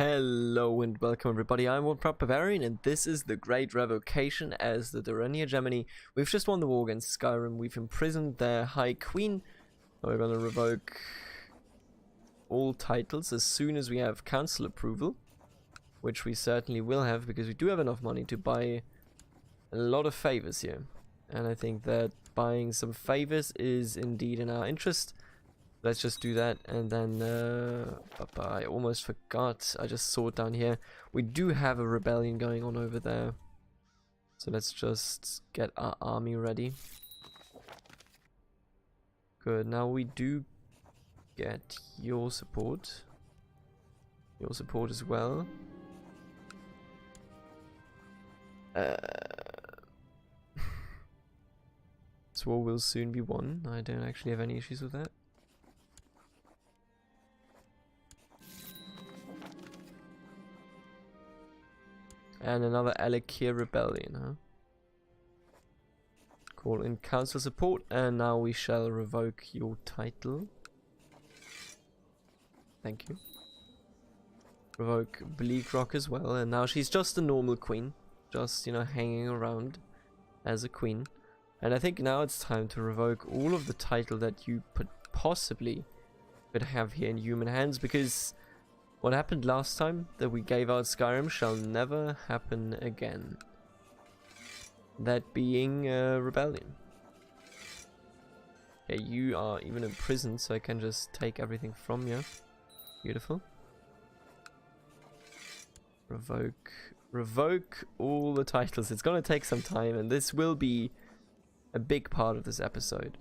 Hello and welcome everybody, I'm Bavarian and this is the Great Revocation as the Direnni Hegemony. We've just won the war against Skyrim, we've imprisoned their High Queen. We're gonna revoke all titles as soon as we have council approval, which we certainly will have because we do have enough money to buy a lot of favors here. And I think that buying some favors is indeed in our interest. Let's just do that, and then I almost forgot, I just saw it down here. We do have a rebellion going on over there, so let's just get our army ready. Good, now we do get your support as well. This war will soon be won. I don't actually have any issues with that. And another Alekir rebellion, huh? Call in council support, and now we shall revoke your title. Thank you. Revoke Bleak Rock as well, and now she's just a normal queen. Just, you know, hanging around as a queen. And I think now it's time to revoke all of the title that you possibly could have here in human hands, because what happened last time that we gave out Skyrim shall never happen again. That being rebellion. Okay, you are even in prison, so I can just take everything from you. Beautiful. Revoke all the titles. It's gonna take some time, and this will be a big part of this episode.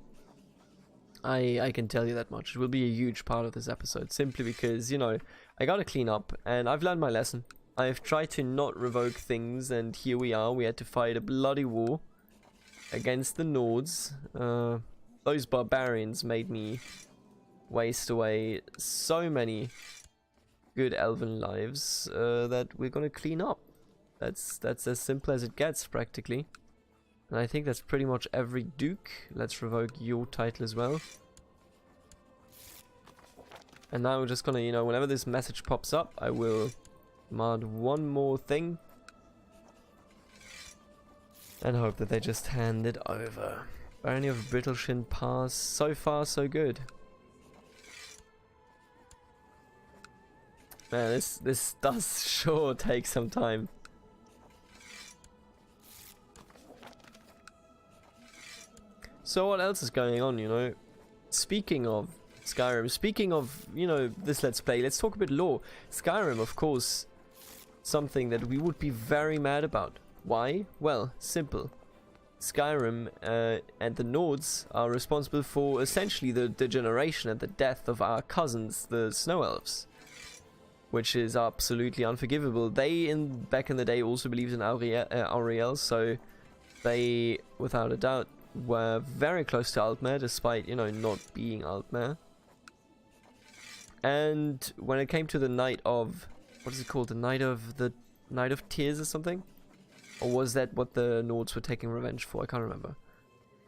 I can tell you that much. It will be a huge part of this episode, simply because, you know, I gotta clean up, and I've learned my lesson. I've tried to not revoke things, and here we are. We had to fight a bloody war against the Nords. Those barbarians made me waste away so many good elven lives that we're gonna clean up. That's as simple as it gets, practically. And I think that's pretty much every duke. Let's revoke your title as well. And now we're just gonna, you know, whenever this message pops up, I will command one more thing. And hope that they just hand it over. Barony of Brittleshin Pass. So far, so good. Man, this does sure take some time. So what else is going on, you know? Speaking of Skyrim, speaking of, you know, this Let's Play, let's talk a bit lore. Skyrim, of course, something that we would be very mad about. Why? Well, simple. Skyrim and the Nords are responsible for essentially the degeneration and the death of our cousins, the Snow Elves. Which is absolutely unforgivable. They, back in the day, also believed in Auriel, so they, without a doubt, were very close to Altmer, despite, you know, not being Altmer. And when it came to the night of, what is it called, the night of Tears or something, or was that what the Nords were taking revenge for? I can't remember.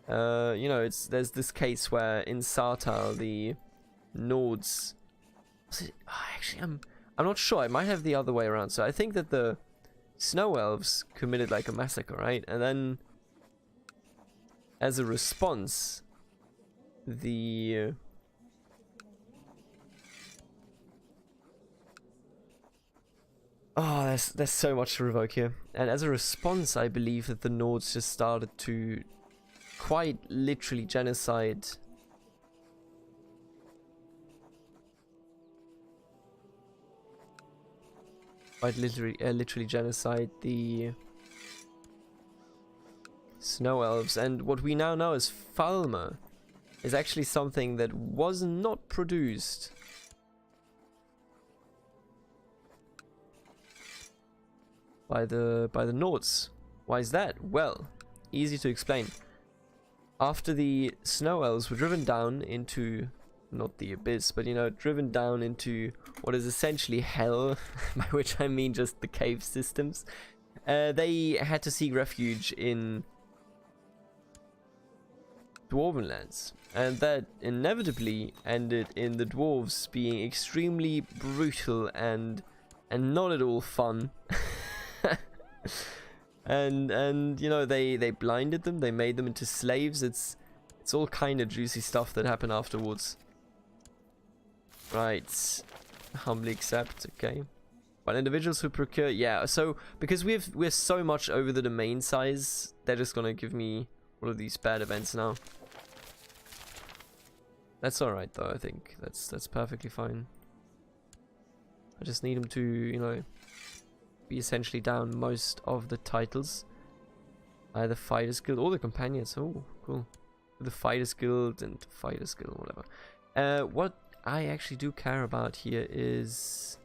You know, there's this case where in Sartal the Nords, actually I'm not sure. I might have the other way around. So I think that the Snow Elves committed like a massacre, right? And then, as a response, the there's so much to revoke here. And as a response, I believe that the Nords just started to quite literally genocide the Snow Elves, and what we now know as Falmer is actually something that was not produced by the Nords. Why is that? Well, easy to explain. After the Snow Elves were driven down into, not the abyss, but, you know, driven down into what is essentially hell, by which I mean just the cave systems, they had to seek refuge in Dwarven lands, and that inevitably ended in the dwarves being extremely brutal and and not at all fun. and you know, they blinded them, they made them into slaves. It's all kind of juicy stuff that happened afterwards. Right, humbly accept. Okay, but individuals who procure, yeah, so because we're so much over the domain size, they're just gonna give me all of these bad events now. That's alright though. I think that's perfectly fine. I just need them to, you know, be essentially down most of the titles. The Fighters Guild, all the companions. Oh, cool. The Fighters Guild and Fighters Guild, whatever. What I actually do care about here is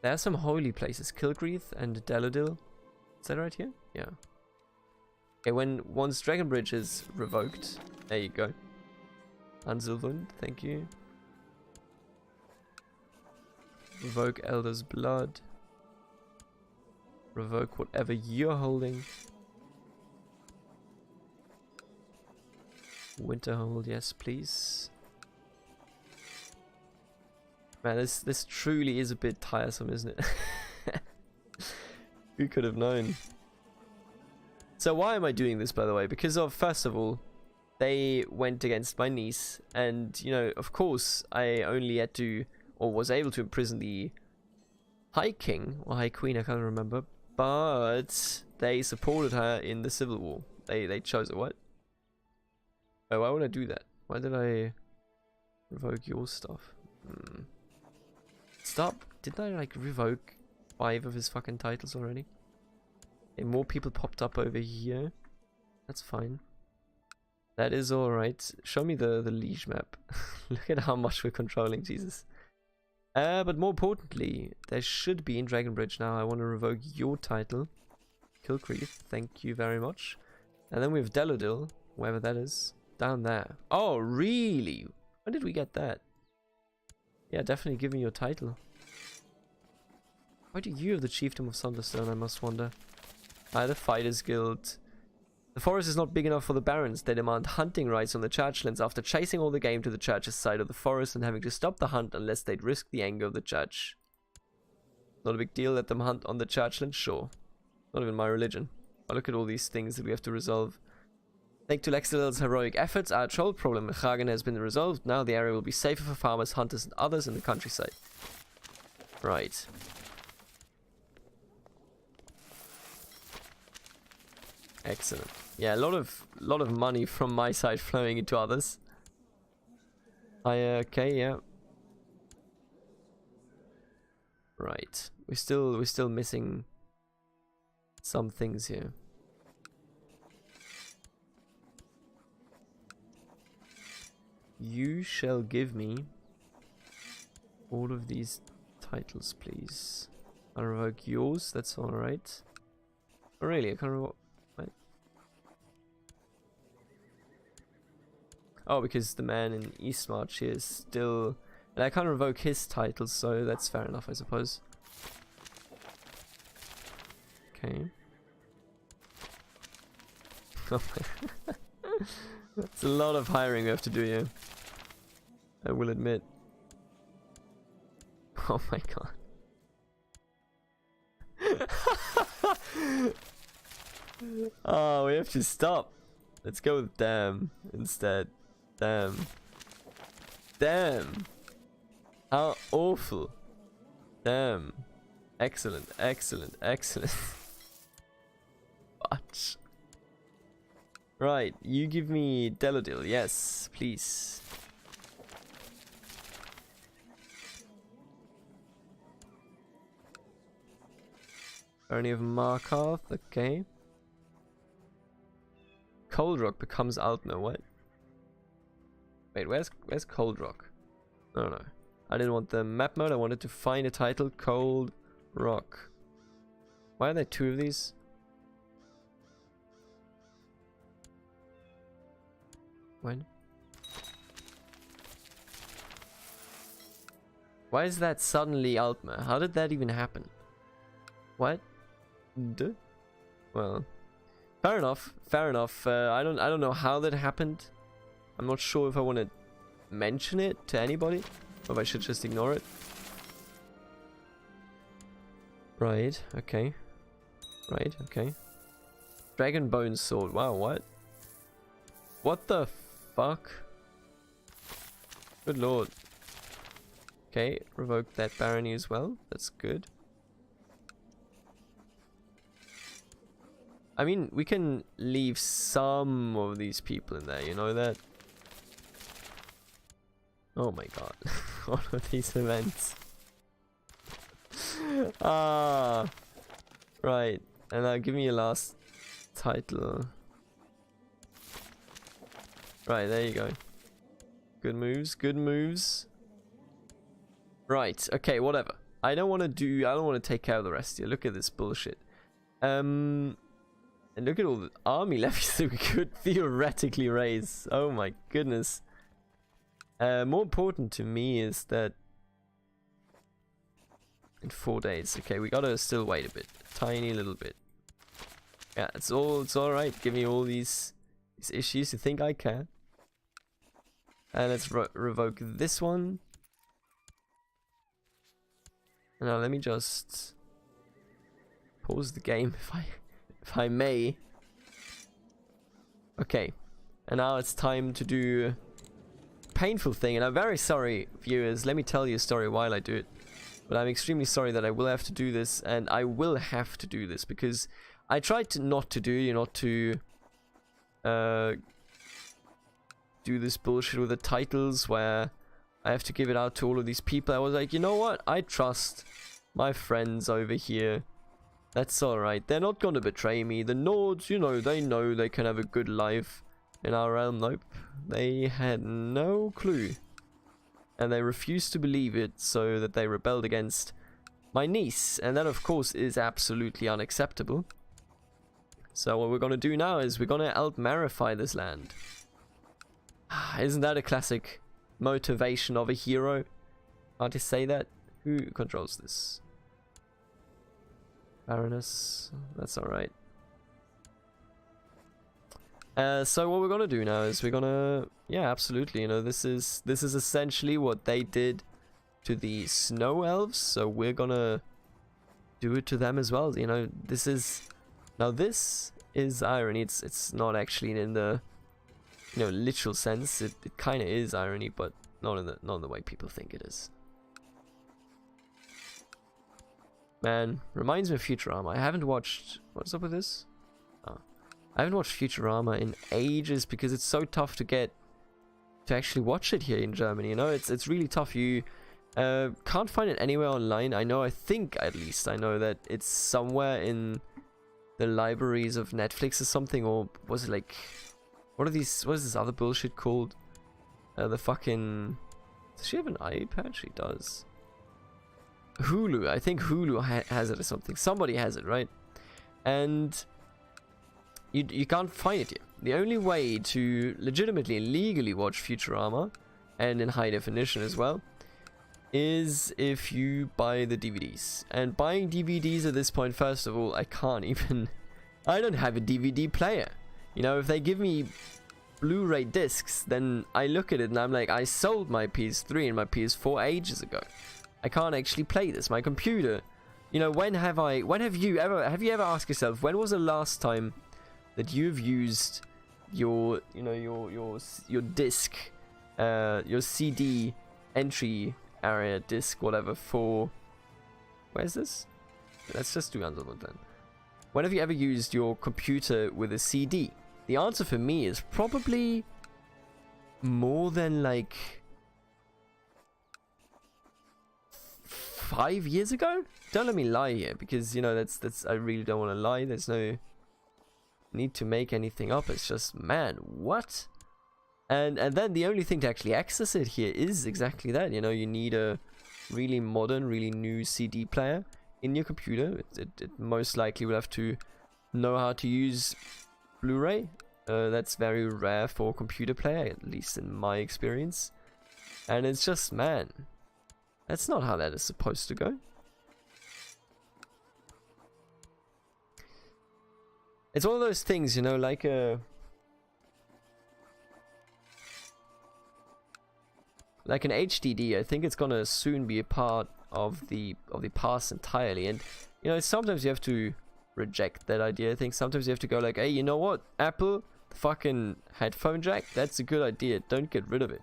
there are some holy places, Kilgreath and Delodil. Is that right here? Yeah. Okay, once Dragon Bridge is revoked, there you go. Anselwund, thank you. Revoke Elder's Blood. Revoke whatever you're holding. Winterhold, yes please. Man, this truly is a bit tiresome, isn't it? Who could have known? So why am I doing this, by the way? Because of, first of all, they went against my niece, and, you know, of course, I only had to, or was able to imprison the High King, or High Queen, I can't remember, but they supported her in the Civil War. They chose it, what? Oh, why would I do that? Why did I revoke your stuff? Stop. Didn't I, like, revoke 5 of his fucking titles already? And more people popped up over here. That's fine. That is alright. Show me the liege map. Look at how much we're controlling, Jesus. But more importantly, there should be in Dragon Bridge now. I want to revoke your title. Kilcreath, thank you very much. And then we have Delodil, wherever that is. Down there. Oh, really? When did we get that? Yeah, definitely give me your title. Why do you have the Chiefdom of Thunderstone, I must wonder? The Fighters Guild. The forest is not big enough for the barons. They demand hunting rights on the churchlands after chasing all the game to the church's side of the forest and having to stop the hunt unless they'd risk the anger of the church. Not a big deal, let them hunt on the churchland? Sure. Not even my religion. But look at all these things that we have to resolve. Thanks to Lexidal's heroic efforts, our troll problem in Hagen has been resolved. Now the area will be safer for farmers, hunters and others in the countryside. Right. Excellent. Yeah, a lot of money from my side flowing into others. Okay, yeah. Right. We're still missing some things here. You shall give me all of these titles, please. I'll revoke yours, that's alright. Oh, really? I can't revoke. What? Oh, because the man in Eastmarch here is still. And I can't revoke his titles, so that's fair enough, I suppose. Okay. It's a lot of hiring we have to do here. I will admit. Oh my god. Oh, we have to stop. Let's go with damn instead. Damn. Damn. How awful. Damn. Excellent, excellent, excellent. What? Right, you give me Delodil, yes, please. Barony of Markarth, okay. Cold Rock becomes Altmer, what? Wait, where's Cold Rock? No. I didn't want the map mode, I wanted to find a title, Cold Rock. Why are there 2 of these? When? Why is that suddenly Altmer? How did that even happen? What? Duh? Well, fair enough. Fair enough. I don't know how that happened. I'm not sure if I want to mention it to anybody, or if I should just ignore it. Right, okay. Right, okay. Dragon Bone Sword. Wow, what? What the fuck? Good lord. Okay, revoke that barony as well. That's good. I mean, we can leave some of these people in there, you know that? Oh my god. All of these events. Ah. Right. And now give me your last title. Right, there you go. Good moves, good moves. Right, okay, whatever. I don't want to take care of the rest here. Look at this bullshit. And look at all the army levies that we could theoretically raise. Oh my goodness. More important to me is that in 4 days. Okay, we gotta still wait a bit. A tiny little bit. Yeah, it's alright. Give me all these issues. You think I can? And let's revoke this one. Now let me just pause the game if I may. Okay, and now it's time to do a painful thing, and I'm very sorry, viewers. Let me tell you a story while I do it. But I'm extremely sorry that I will have to do this, and I will have to do this because I tried to not to do this bullshit with the titles where I have to give it out to all of these people. I was like, you know what? I trust my friends over here. That's alright. They're not gonna betray me. The Nords, you know they can have a good life in our realm. Nope. They had no clue. And they refused to believe it, so that they rebelled against my niece. And that, of course, is absolutely unacceptable. So what we're gonna do now is we're gonna Altmarify this land. Isn't that a classic motivation of a hero? Can't you say that? Who controls this? Baroness. That's alright. So what we're gonna do now is we're gonna... Yeah, absolutely. You know, this is essentially what they did to the Snow Elves. So we're gonna do it to them as well. You know, this is... Now this is irony. It's not actually in the... You know, literal sense. It kind of is irony, but not in the way people think it is. Man, reminds me of Futurama. I haven't watched... What's up with this? Oh. I haven't watched Futurama in ages because it's so tough to actually watch it here in Germany. You know, it's really tough. You can't find it anywhere online. I think at least I know that it's somewhere in the libraries of Netflix or something, or was it like... What is this other bullshit called? The fucking... Does she have an iPad? She does. Hulu. I think Hulu has it or something. Somebody has it, right? And you can't find it here. The only way to legitimately and legally watch Futurama, and in high definition as well, is if you buy the DVDs. And buying DVDs at this point, first of all, I can't even... I don't have a DVD player. You know, if they give me Blu-ray discs, then I look at it and I'm like, I sold my PS3 and my PS4 ages ago. I can't actually play this. My computer, you know, when have you ever asked yourself, when was the last time that you've used your disc, your CD entry area disc, whatever, for... Where's this? Let's just do Underwood then. When have you ever used your computer with a CD? The answer for me is probably more than like 5 years ago. Don't let me lie here, because you know that's I really don't want to lie. There's no need to make anything up. It's just, man, what? And then the only thing to actually access it here is exactly that. You know, you need a really modern, really new CD player in your computer. It most likely will have to know how to use Blu-ray. That's very rare for a computer player, at least in my experience. And it's just, man, that's not how that is supposed to go. It's one of those things, you know, like an HDD. I think it's gonna soon be a part of the past entirely. And you know, sometimes you have to reject that idea. I think sometimes you have to go like, hey, you know what, Apple, the fucking headphone jack, that's a good idea, don't get rid of it.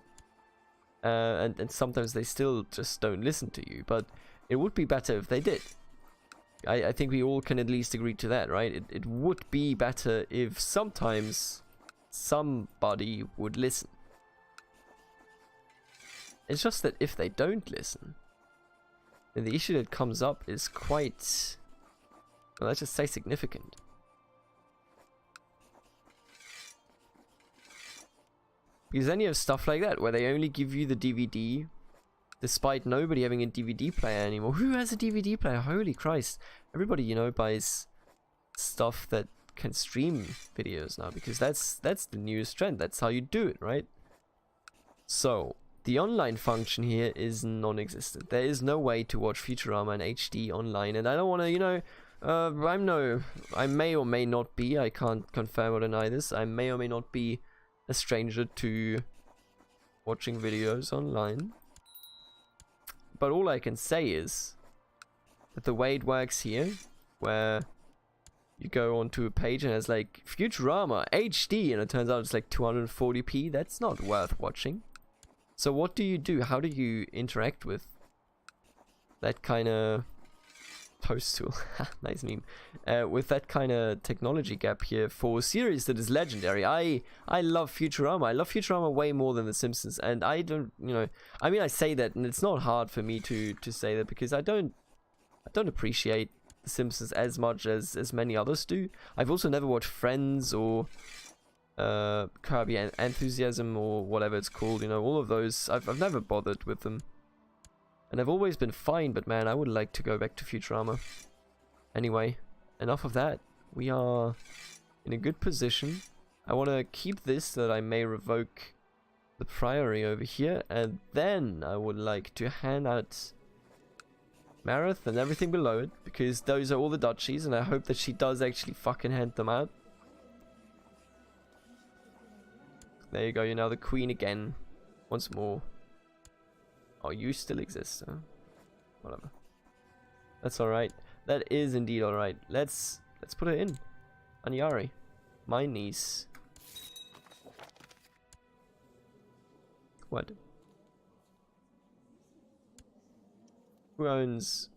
And sometimes they still just don't listen to you, but it would be better if they did. I think we all can at least agree to that, right? It would be better if sometimes somebody would listen. It's just that if they don't listen, then the issue that comes up is quite, well, let's just say significant. Because then you have stuff like that, where they only give you the DVD, despite nobody having a DVD player anymore. Who has a DVD player? Holy Christ. Everybody, you know, buys stuff that can stream videos now, because that's the newest trend. That's how you do it, right? So, the online function here is non-existent. There is no way to watch Futurama in HD online, and I don't want to, you know, I may or may not be, I can't confirm or deny this, I may or may not be a stranger to watching videos online. But all I can say is that the way it works here, where you go onto a page and it's like Futurama HD, and it turns out it's like 240p, that's not worth watching. So what do you do? How do you interact with that kind of post tool? Nice meme. With that kind of technology gap here for a series that is legendary. I love Futurama. I love Futurama way more than The Simpsons, and I don't, you know, I mean, I say that, and it's not hard for me to say that, because I don't appreciate The Simpsons as much as many others do. I've also never watched Friends or Kirby Enthusiasm or whatever it's called, you know, all of those. I've never bothered with them, and I've always been fine, but man, I would like to go back to Futurama. Anyway, enough of that. We are in a good position. I want to keep this so that I may revoke the priory over here, and then I would like to hand out Marith and everything below it, because those are all the duchies, and I hope that she does actually fucking hand them out. There you go, you're now the queen again. Once more. Oh, you still exist, huh? Whatever. That's alright. That is indeed alright. Let's put it in. Anyari. My niece. What? Who owns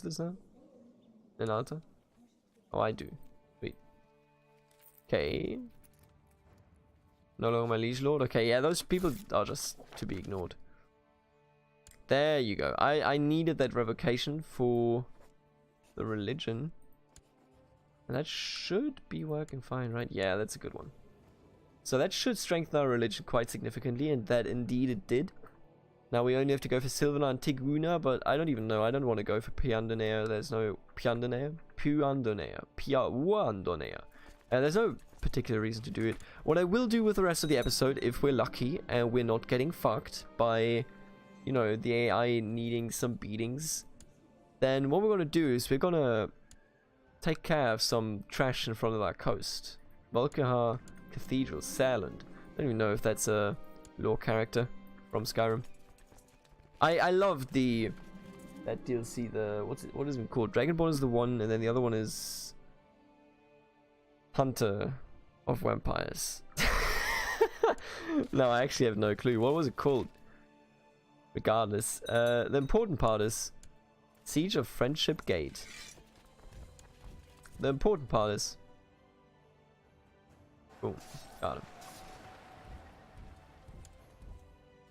this now? Nanata? Oh, I do. Wait. Okay. No longer my liege lord? Okay, yeah, those people are just to be ignored. There you go. I needed that revocation for the religion. And that should be working fine, right? Yeah, that's a good one. So that should strengthen our religion quite significantly, and that indeed it did. Now we only have to go for Silvana and Tiguna, but I don't even know. I don't want to go for Piandonea. There's no Piandonea. There's no particular reason to do it. What I will do with the rest of the episode, if we're lucky and we're not getting fucked by, you know, the AI needing some beatings, then what we're going to do is we're going to take care of some trash in front of our coast. Volkihar Cathedral, Saarland. I don't even know if that's a lore character from Skyrim. I love that DLC, what is it called? Dragonborn is the one, and then the other one is Hunter of Vampires. No, I actually have no clue. What was it called? Regardless, the important part is Siege of Friendship Gate. The important part is, oh, got him.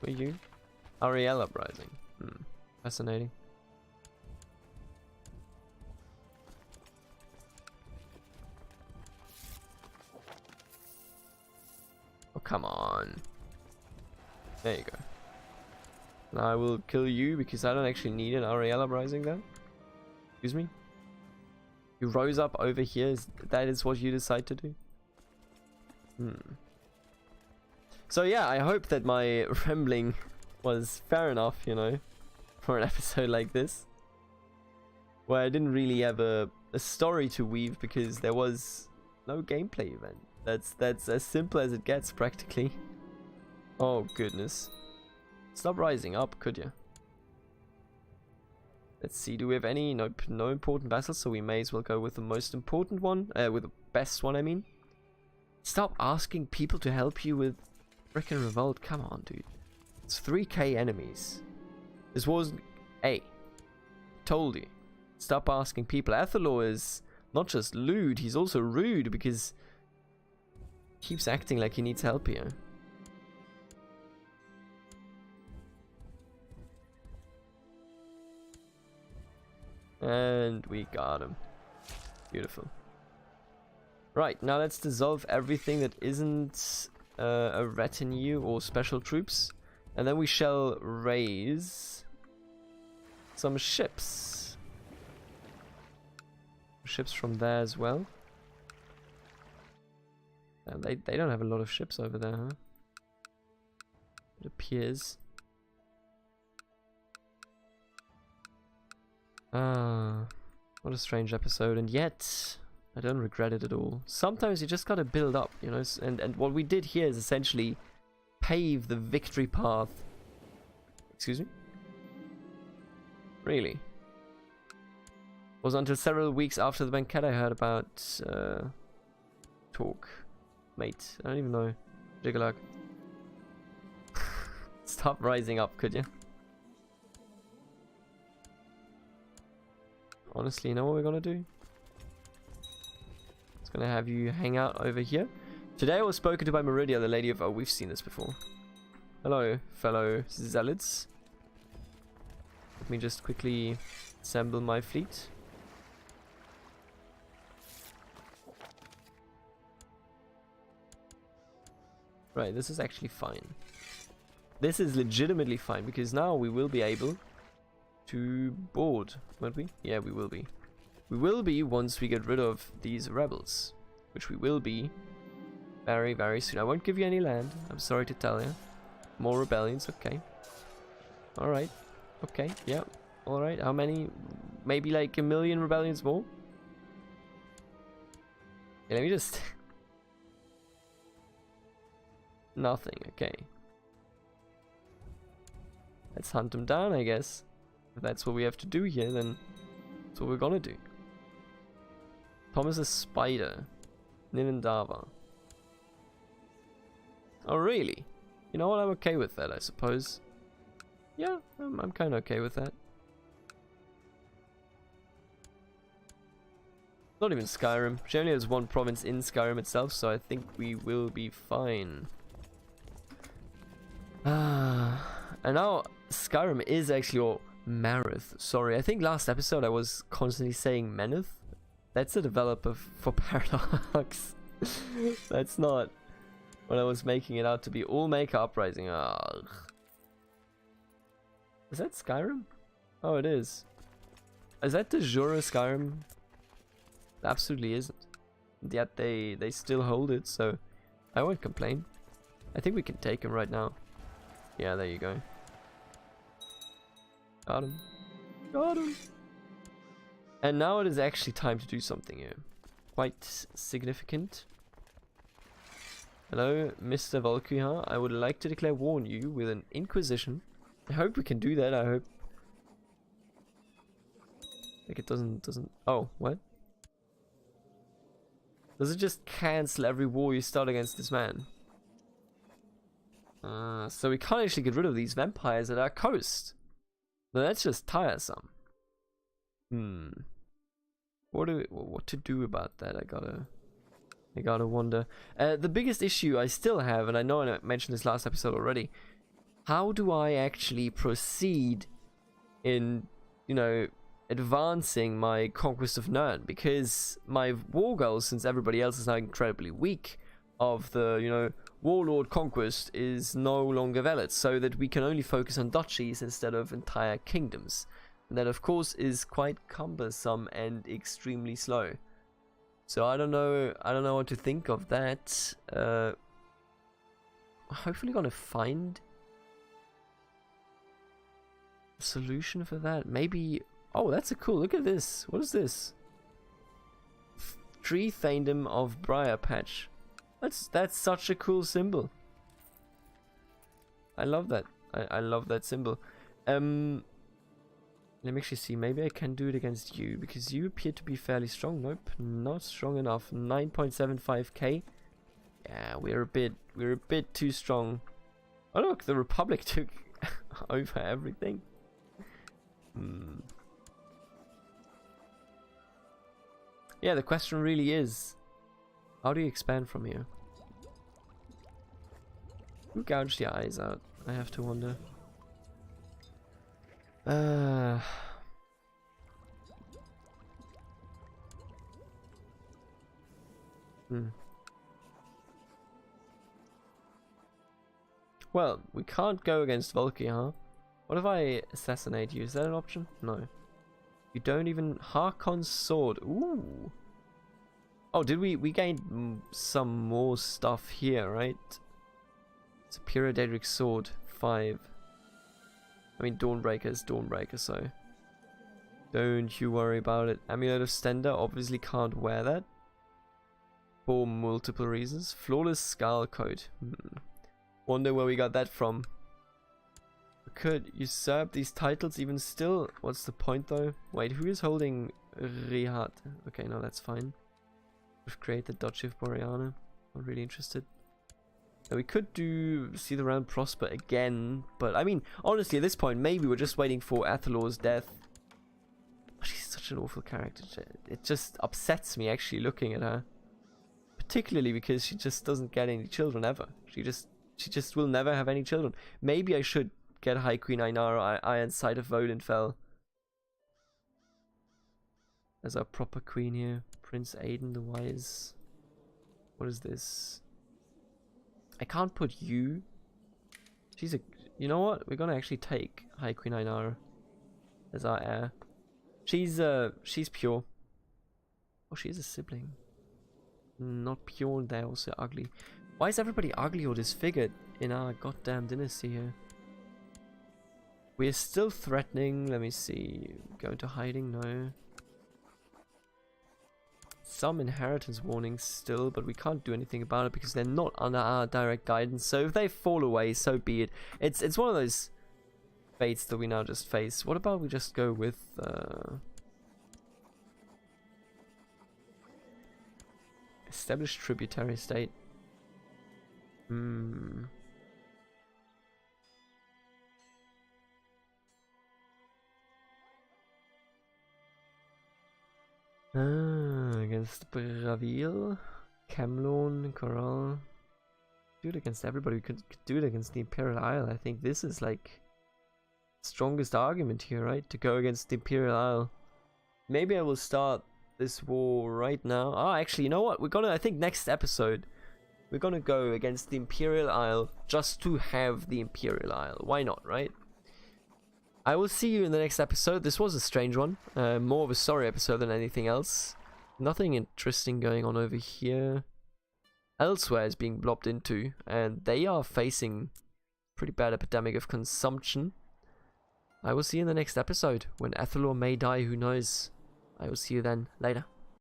Who are you? Ariel Uprising. Fascinating. Oh, come on. There you go. Now I will kill you because I don't actually need an Ariel Uprising then. Excuse me? You rose up over here, that is what you decide to do? So yeah, I hope that my rambling was fair enough, you know, for an episode like this, where I didn't really have a story to weave because there was no gameplay event. That's as simple as it gets, practically. Oh goodness. Stop rising up, could you? Let's see, do we have any? Nope, no important vassals, so we may as well go with the most important one. With the best one, I mean. Stop asking people to help you with frickin' revolt. Come on, dude. It's 3k enemies. This wasn't... Hey. Told you. Stop asking people. Athelor is not just lewd, he's also rude because... he keeps acting like he needs help here. And we got him. Beautiful. Right, now let's dissolve everything that isn't a retinue or special troops. And then we shall raise some ships. Ships from there as well. They don't have a lot of ships over there, huh? It appears. Ah, what a strange episode, and yet I don't regret it at all. Sometimes you just gotta build up, you know, and what we did here is essentially pave the victory path. Excuse me? Really? It was until several weeks after the banquet I heard about talk. Mate, I don't even know. Jigalug. Stop rising up, could you? Honestly, you know what we're gonna do? It's gonna have you hang out over here. Today I was spoken to by Meridia, the lady of... Oh, we've seen this before. Hello, fellow zealots. Let me just quickly assemble my fleet. Right, this is actually fine. This is legitimately fine, because now we will be able to board, won't we? Yeah, we will be. We will be once we get rid of these rebels, which we will be very, very soon. I won't give you any land, I'm sorry to tell you. More rebellions, okay. Alright, okay, yeah, alright. How many? Maybe like 1 million rebellions more? Yeah, let me just... Nothing, okay. Let's hunt them down, I guess. If that's what we have to do here, then that's what we're gonna do. Thomas is Spider. Ninendava. Oh, really? You know what? I'm okay with that, I suppose. Yeah, I'm kind of okay with that. Not even Skyrim. She only has one province in Skyrim itself, so I think we will be fine. And now Skyrim is actually, or Marith, sorry. I think last episode I was constantly saying Meneth. That's a developer for Paradox. That's not what I was making it out to be. All Maker Uprising. Ugh. Is that Skyrim? Oh, it is. Is that the Jura Skyrim? It absolutely isn't. Yet they still hold it, so I won't complain. I think we can take him right now. Yeah, there you go. Got him. Got him. And now it is actually time to do something here. Quite significant. Hello, Mr. Volkuha. I would like to declare war on you with an inquisition. I hope we can do that. I hope. Like it doesn't. Oh, what? Does it just cancel every war you start against this man? So we can't actually get rid of these vampires at our coast. No, that's just tiresome. What to do about that? I gotta wonder. The biggest issue I still have, and I know I mentioned this last episode already. How do I actually proceed in, you know, advancing my conquest of Nern? Because my war goals, since everybody else is now incredibly weak, of the, you know, warlord conquest is no longer valid, so that we can only focus on duchies instead of entire kingdoms. And that of course is quite cumbersome and extremely slow. So I don't know what to think of that. Hopefully gonna find a solution for that. Maybe, oh, that's a cool, look at this. What is this? Tree Thaindom of Briar Patch. That's such a cool symbol. I love that. I love that symbol. Let me actually see. Maybe I can do it against you because you appear to be fairly strong. Nope, not strong enough. 9.75k. Yeah, we're a bit too strong. Oh look, the Republic took over everything. Yeah, the question really is, how do you expand from here? Who gouged your eyes out? I have to wonder. Well, we can't go against Volky, huh? What if I assassinate you? Is that an option? No. You don't even... Harkon's sword. Ooh. Oh, did we gained some more stuff here, right? Superior Daedric sword, 5. I mean, Dawnbreaker, so... Don't you worry about it. Amulet of Stender, obviously can't wear that. For multiple reasons. Flawless Skull Coat. Wonder where we got that from. We could usurp these titles even still. What's the point though? Wait, who is holding Rihat? Okay, no, that's fine. We've created the Duchy of Boreana. Not really interested. Now we could do see the round prosper again, but I mean, honestly, at this point, maybe we're just waiting for Athalor's death. She's such an awful character. It just upsets me actually looking at her, particularly because she just doesn't get any children ever. She just will never have any children. Maybe I should get High Queen Ainara Iron Sight of Vodenfell as our proper queen here. Prince Aiden the Wise. What is this? I can't put you. She's a... You know what? We're gonna actually take High Queen Ainara as our heir. She's pure. Oh, she's a sibling. Not pure, they're also ugly. Why is everybody ugly or disfigured in our goddamn dynasty here? We're still threatening. Let me see. Go into hiding? No. Some inheritance warnings still, but we can't do anything about it because they're not under our direct guidance. So if they fall away, so be it. It's one of those fates that we now just face. What about we just go with established tributary state? Against Bravil, Camlon, Corral. Do it against everybody. We could do it against the Imperial Isle. I think this is like strongest argument here, right? To go against the Imperial Isle. Maybe I will start this war right now. Ah, actually, you know what? We're gonna, I think next episode, we're gonna go against the Imperial Isle just to have the Imperial Isle. Why not, right? I will see you in the next episode. This was a strange one. More of a sorry episode than anything else. Nothing interesting going on over here. Elsewhere is being blobbed into, and they are facing pretty bad epidemic of consumption. I will see you in the next episode. When Athalor may die, who knows? I will see you then. Later.